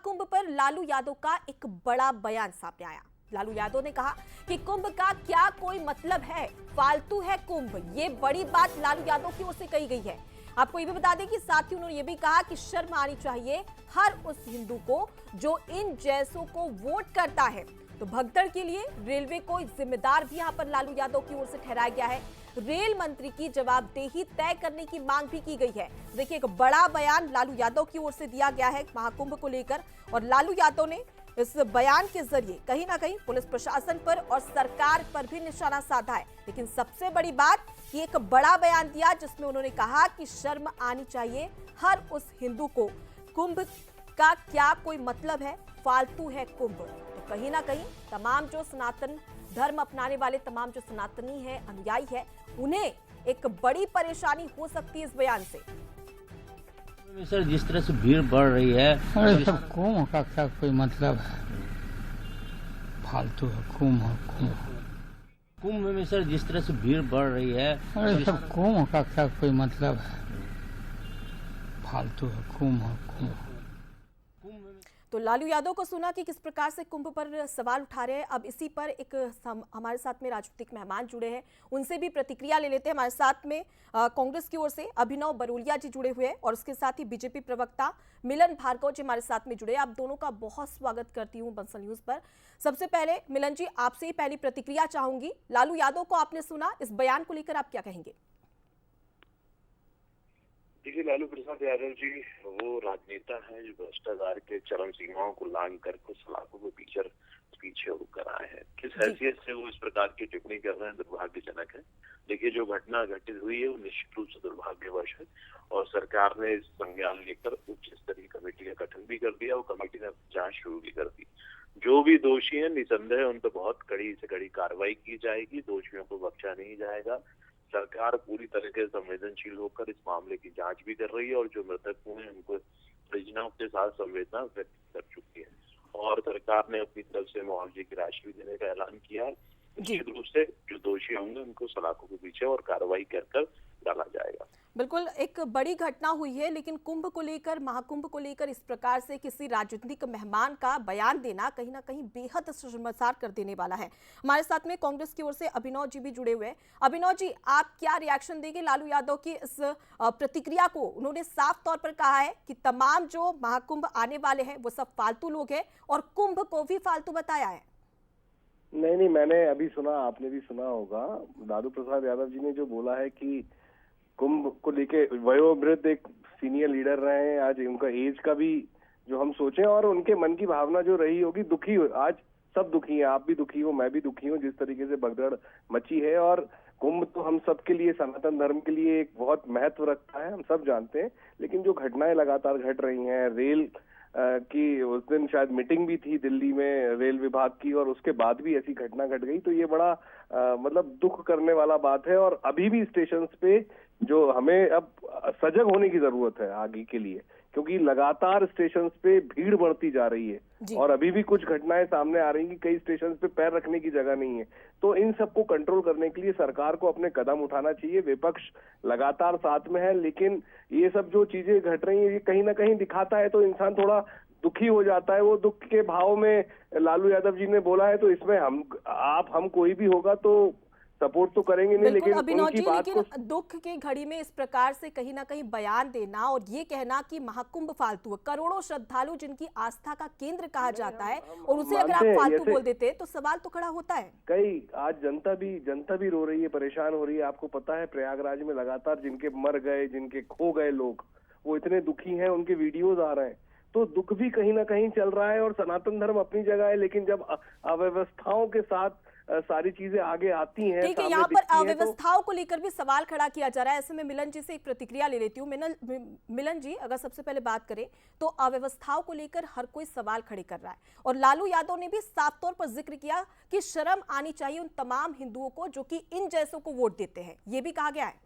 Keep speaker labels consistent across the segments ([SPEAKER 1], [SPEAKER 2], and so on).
[SPEAKER 1] महाकुंभ पर लालू यादव का एक बड़ा बयान सामने आया। लालू यादव ने कहा कि कुंभ का क्या कोई मतलब है, फालतू है कुंभ। ये बड़ी बात लालू यादव की ओर से कही गई है। आपको ये भी बता दें कि साथ ही उन्होंने ये भी कहा कि शर्म आनी चाहिए हर उस हिंदू को जो इन जैसों को वोट करता है। तो भगदड़ के लिए रेलवे को जिम्मेदार भी यहां पर लालू यादव की ओर से ठहराया गया है। रेल मंत्री की जवाबदेही तय करने की मांग भी की गई है। देखिए, एक बड़ा बयान लालू यादव की ओर से दिया गया है महाकुंभ को लेकर, और लालू यादव ने इस बयान के जरिए कहीं ना कहीं पुलिस प्रशासन पर और सरकार पर भी निशाना साधा है। लेकिन सबसे बड़ी बात कि एक बड़ा बयान दिया जिसमें उन्होंने कहा कि शर्म आनी चाहिए हर उस हिंदू को। कुंभ का क्या कोई मतलब है, फालतू है कुंभ। तो कहीं ना कहीं तमाम जो सनातन धर्म अपनाने वाले तमाम जो सनातनी है, अनुयायी है, उन्हें एक बड़ी परेशानी हो सकती है इस बयान से।
[SPEAKER 2] सर, जिस तरह से भीड़ बढ़ रही है,
[SPEAKER 3] अरे सब कुंभ का क्या कोई मतलब है, फालतू है कुंभ।
[SPEAKER 2] कुंभ में सर जिस तरह से भीड़ बढ़ रही है,
[SPEAKER 3] अरे सब कुंभ का क्या कोई मतलब है, फालतू है कुंभ।
[SPEAKER 1] तो लालू यादव को सुना कि किस प्रकार से कुंभ पर सवाल उठा रहे हैं। अब इसी पर एक हमारे साथ में राजनीतिक मेहमान जुड़े हैं, उनसे भी प्रतिक्रिया ले लेते हैं। हमारे साथ में कांग्रेस की ओर से अभिनव बरोलिया जी जुड़े हुए हैं और उसके साथ ही बीजेपी प्रवक्ता मिलन भार्गव जी हमारे साथ में जुड़े। आप दोनों का बहुत स्वागत करती हूँ बंसल न्यूज पर। सबसे पहले मिलन जी, आपसे ही पहली प्रतिक्रिया चाहूंगी। लालू यादव को आपने सुना, इस बयान को लेकर आप क्या कहेंगे?
[SPEAKER 4] देखिए, लालू प्रसाद यादव जी वो राजनेता हैं जो भ्रष्टाचार के चरम सीमाओं को लांघ करके सलाखों के पीछे होकर आए हैं। किस हैसियत से वो इस प्रकार की टिप्पणी कर रहे हैं, दुर्भाग्यजनक है। देखिए, जो घटना घटित हुई है वो निश्चित रूप से दुर्भाग्यवश है और सरकार ने इस संज्ञान लेकर उच्च स्तरीय कमेटी का गठन भी कर दिया और कमेटी ने जांच शुरू भी कर दी। जो भी दोषी है निसंदेह उन पर बहुत कड़ी से कड़ी कार्रवाई की जाएगी, दोषियों को बख्शा नहीं जाएगा। सरकार पूरी तरह से संवेदनशील होकर इस मामले की जांच भी कर रही है और जो मृतक हुए हैं उनको परिजनों के साथ संवेदना व्यक्त कर चुकी है और सरकार ने अपनी तरफ से मुआवजे की राशि भी देने का ऐलान किया है। निश्चित रूप से जो दोषी होंगे उनको सलाखों के पीछे और कार्रवाई कर डाला जाएगा।
[SPEAKER 1] बिल्कुल, एक बड़ी घटना हुई है, लेकिन कुंभ को लेकर, महाकुंभ को लेकर इस प्रकार से किसी राजनीतिक मेहमान का बयान देना कहीं ना कहीं बेहद शर्मसार कर देने वाला है। हमारे साथ में कांग्रेस की ओर से अभिनव जी भी जुड़े हुए हैं। अभिनव जी, आप क्या रिएक्शन देंगे लालू यादव की इस प्रतिक्रिया को? उन्होंने साफ तौर पर कहा है कि तमाम जो महाकुंभ आने वाले हैं वो सब फालतू लोग हैं और कुंभ को भी फालतू बताया है।
[SPEAKER 5] नहीं, मैंने अभी सुना, आपने भी सुना होगा। लालू प्रसाद यादव जी ने जो बोला है कि कुंभ को लेके वयोवृद्ध एक सीनियर लीडर रहे हैं, आज उनका एज का भी जो हम सोचें और उनके मन की भावना जो रही होगी, दुखी हो, आज सब दुखी हैं, आप भी दुखी हो, मैं भी दुखी हूँ जिस तरीके से भगदड़ मची है। और कुंभ तो हम सब के लिए, सनातन धर्म के लिए एक बहुत महत्व रखता है, हम सब जानते हैं। लेकिन जो घटनाएं लगातार घट रही हैं, रेल की उस दिन शायद मीटिंग भी थी दिल्ली में रेल विभाग की और उसके बाद भी ऐसी घटना घट गई, तो ये बड़ा मतलब दुख करने वाला बात है। और अभी भी स्टेशन पे जो हमें अब सजग होने की जरूरत है आगे के लिए, क्योंकि लगातार स्टेशन पे भीड़ बढ़ती जा रही है और अभी भी कुछ घटनाएं सामने आ रही हैं कि कई स्टेशन पे पैर रखने की जगह नहीं है। तो इन सबको कंट्रोल करने के लिए सरकार को अपने कदम उठाना चाहिए। विपक्ष लगातार साथ में है, लेकिन ये सब जो चीजें घट रही हैं ये कहीं ना कहीं दिखाता है तो इंसान थोड़ा दुखी हो जाता है। वो दुख के भाव में लालू यादव जी ने बोला है, तो इसमें हम कोई भी होगा तो सपोर्ट तो करेंगे नहीं, लेकिन उनकी बात को
[SPEAKER 1] दुख की घड़ी में इस प्रकार से कहीं ना कहीं बयान देना और ये कहना कि महाकुंभ फालतू है, करोड़ों श्रद्धालु जिनकी आस्था का केंद्र कहा जाता है, और उसे अगर आप फालतू बोल देते तो सवाल तो खड़ा होता है।
[SPEAKER 5] कई आज जनता भी रो रही है, परेशान हो रही है। आपको पता है प्रयागराज में लगातार जिनके मर गए, जिनके खो गए लोग, वो इतने दुखी हैं, उनके वीडियोज आ रहे हैं, तो दुख भी कहीं ना कहीं चल रहा है। और सनातन धर्म अपनी जगह है, लेकिन जब अव्यवस्थाओं के साथ सारी चीजें आगे आती हैं,
[SPEAKER 1] ठीक है, यहाँ पर अव्यवस्थाओं को लेकर भी सवाल खड़ा किया जा रहा है। ऐसे में मिलन जी से एक प्रतिक्रिया ले लेती हूँ। मिलन जी, अगर सबसे पहले बात करें तो अव्यवस्थाओं को लेकर हर कोई सवाल खड़े कर रहा है और लालू यादव ने भी साफ तौर पर जिक्र किया कि शर्म आनी चाहिए उन तमाम हिंदुओं को जो कि इन जैसों को वोट देते हैं, ये भी कहा गया है।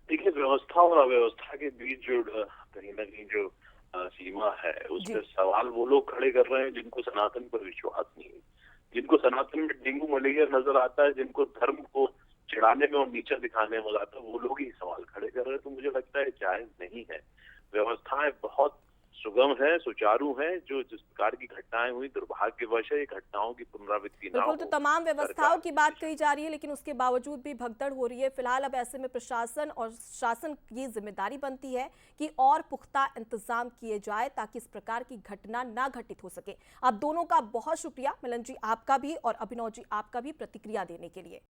[SPEAKER 4] देखिए, व्यवस्था और अव्यवस्था के बीच जो कहीं ना कहीं जो सीमा है उस पर सवाल वो लोग खड़े कर रहे हैं जिनको सनातन पर विश्वास नहीं है, जिनको सनातन में डेंगू मलेरिया नजर आता है, जिनको धर्म को चिढ़ाने में और नीचा दिखाने में आता है, वो लोग ही सवाल खड़े कर रहे हैं। तो मुझे लगता है जायज नहीं है। व्यवस्थाएं बहुत सुगम है, सुचारू है। जो जिस प्रकार की घटनाएं हुई दुर्भाग्यवश है, ये घटनाओं की पुनरावृत्ति ना
[SPEAKER 1] बिल्कुल, तो
[SPEAKER 4] हो।
[SPEAKER 1] तमाम व्यवस्थाओं
[SPEAKER 4] सरकार
[SPEAKER 1] की बात कही जा रही है, लेकिन उसके बावजूद भी भगदड़ हो रही है। फिलहाल अब ऐसे में प्रशासन और शासन की जिम्मेदारी बनती है कि और पुख्ता इंतजाम किए जाए ताकि इस प्रकार की घटना ना घटित हो सके। आप दोनों का बहुत शुक्रिया, मिलन जी आपका भी और अभिनव जी आपका भी प्रतिक्रिया देने के लिए।